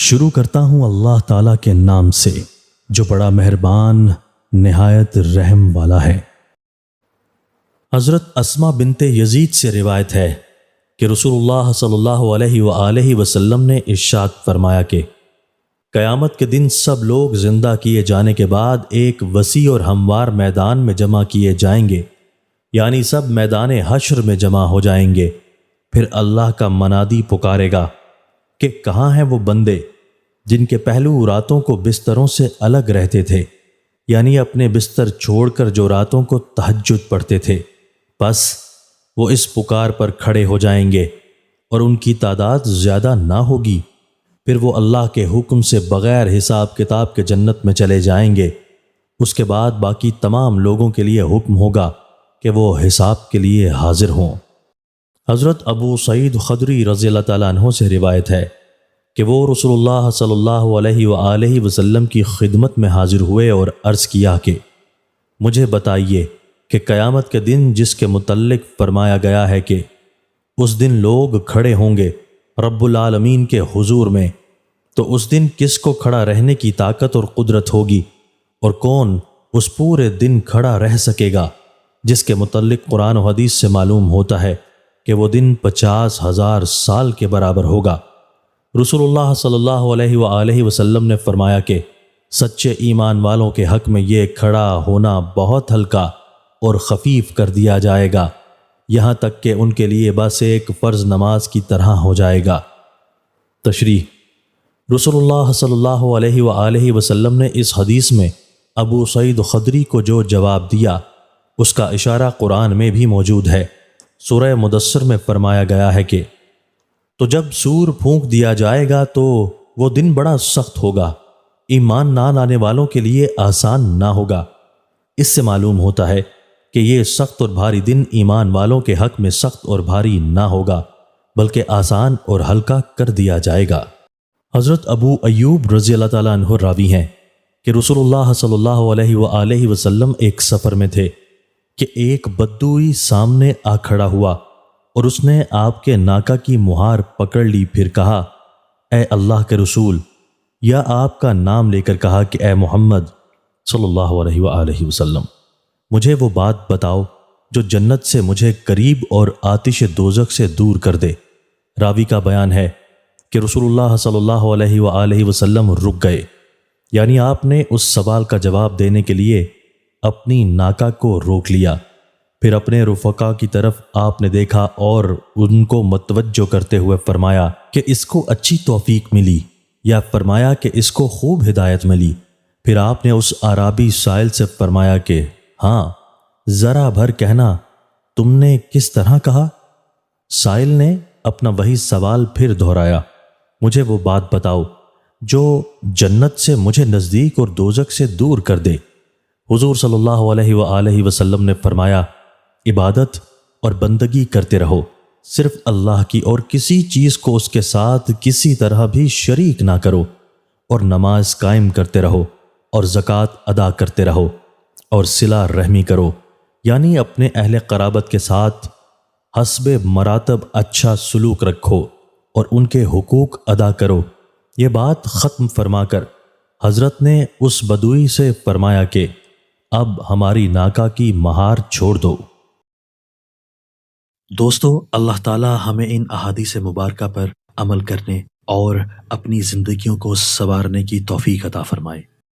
شروع کرتا ہوں اللہ تعالیٰ کے نام سے جو بڑا مہربان نہایت رحم والا ہے۔ حضرت اسماء بنت یزید سے روایت ہے کہ رسول اللہ صلی اللہ علیہ وآلہ وسلم نے ارشاد فرمایا کہ قیامت کے دن سب لوگ زندہ کیے جانے کے بعد ایک وسیع اور ہموار میدان میں جمع کیے جائیں گے، یعنی سب میدان حشر میں جمع ہو جائیں گے۔ پھر اللہ کا منادی پکارے گا کہ کہاں ہیں وہ بندے جن کے پہلو راتوں کو بستروں سے الگ رہتے تھے، یعنی اپنے بستر چھوڑ کر جو راتوں کو تہجد پڑھتے تھے۔ بس وہ اس پکار پر کھڑے ہو جائیں گے اور ان کی تعداد زیادہ نہ ہوگی۔ پھر وہ اللہ کے حکم سے بغیر حساب کتاب کے جنت میں چلے جائیں گے۔ اس کے بعد باقی تمام لوگوں کے لیے حکم ہوگا کہ وہ حساب کے لیے حاضر ہوں۔ حضرت ابو سعید خدری رضی اللہ تعالیٰ عنہ سے روایت ہے کہ وہ رسول اللہ صلی اللہ علیہ وآلہ وسلم کی خدمت میں حاضر ہوئے اور عرض کیا کہ مجھے بتائیے کہ قیامت کے دن جس کے متعلق فرمایا گیا ہے کہ اس دن لوگ کھڑے ہوں گے رب العالمین کے حضور میں، تو اس دن کس کو کھڑا رہنے کی طاقت اور قدرت ہوگی، اور کون اس پورے دن کھڑا رہ سکے گا جس کے متعلق قرآن و حدیث سے معلوم ہوتا ہے کہ وہ دن 50,000 سال کے برابر ہوگا۔ رسول اللہ صلی اللہ علیہ وآلہ وسلم نے فرمایا کہ سچے ایمان والوں کے حق میں یہ کھڑا ہونا بہت ہلکا اور خفیف کر دیا جائے گا، یہاں تک کہ ان کے لیے بس ایک فرض نماز کی طرح ہو جائے گا۔ تشریح: رسول اللہ صلی اللہ علیہ وآلہ وسلم نے اس حدیث میں ابو سعید خدری کو جو جواب دیا اس کا اشارہ قرآن میں بھی موجود ہے۔ سورہ مدثر میں فرمایا گیا ہے کہ تو جب سور پھونک دیا جائے گا تو وہ دن بڑا سخت ہوگا، ایمان نہ لانے والوں کے لیے آسان نہ ہوگا۔ اس سے معلوم ہوتا ہے کہ یہ سخت اور بھاری دن ایمان والوں کے حق میں سخت اور بھاری نہ ہوگا بلکہ آسان اور ہلکا کر دیا جائے گا۔ حضرت ابو ایوب رضی اللہ تعالیٰ عنہ راوی ہیں کہ رسول اللہ صلی اللہ علیہ وآلہ وسلم ایک سفر میں تھے کہ ایک بدوئی سامنے آ کھڑا ہوا اور اس نے آپ کے ناکا کی مہار پکڑ لی، پھر کہا اے اللہ کے رسول، یا آپ کا نام لے کر کہا کہ اے محمد صلی اللہ علیہ وآلہ وسلم، مجھے وہ بات بتاؤ جو جنت سے مجھے قریب اور آتش دوزخ سے دور کر دے۔ راوی کا بیان ہے کہ رسول اللہ صلی اللہ علیہ وآلہ وسلم رک گئے، یعنی آپ نے اس سوال کا جواب دینے کے لیے اپنی ناکا کو روک لیا۔ پھر اپنے رفقا کی طرف آپ نے دیکھا اور ان کو متوجہ کرتے ہوئے فرمایا کہ اس کو اچھی توفیق ملی، یا فرمایا کہ اس کو خوب ہدایت ملی۔ پھر آپ نے اس اعرابی سائل سے فرمایا کہ ہاں ذرا بھر کہنا تم نے کس طرح کہا؟ سائل نے اپنا وہی سوال پھر دہرایا، مجھے وہ بات بتاؤ جو جنت سے مجھے نزدیک اور دوزخ سے دور کر دے۔ حضور صلی اللہ علیہ وآلہ وسلم نے فرمایا عبادت اور بندگی کرتے رہو صرف اللہ کی، اور کسی چیز کو اس کے ساتھ کسی طرح بھی شریک نہ کرو، اور نماز قائم کرتے رہو اور زکوٰۃ ادا کرتے رہو اور صلہ رحمی کرو، یعنی اپنے اہل قرابت کے ساتھ حسب مراتب اچھا سلوک رکھو اور ان کے حقوق ادا کرو۔ یہ بات ختم فرما کر حضرت نے اس بدوئی سے فرمایا کہ اب ہماری ناکا کی مہار چھوڑ دو۔ دوستو، اللہ تعالی ہمیں ان احادیث مبارکہ پر عمل کرنے اور اپنی زندگیوں کو سنوارنے کی توفیق عطا فرمائے۔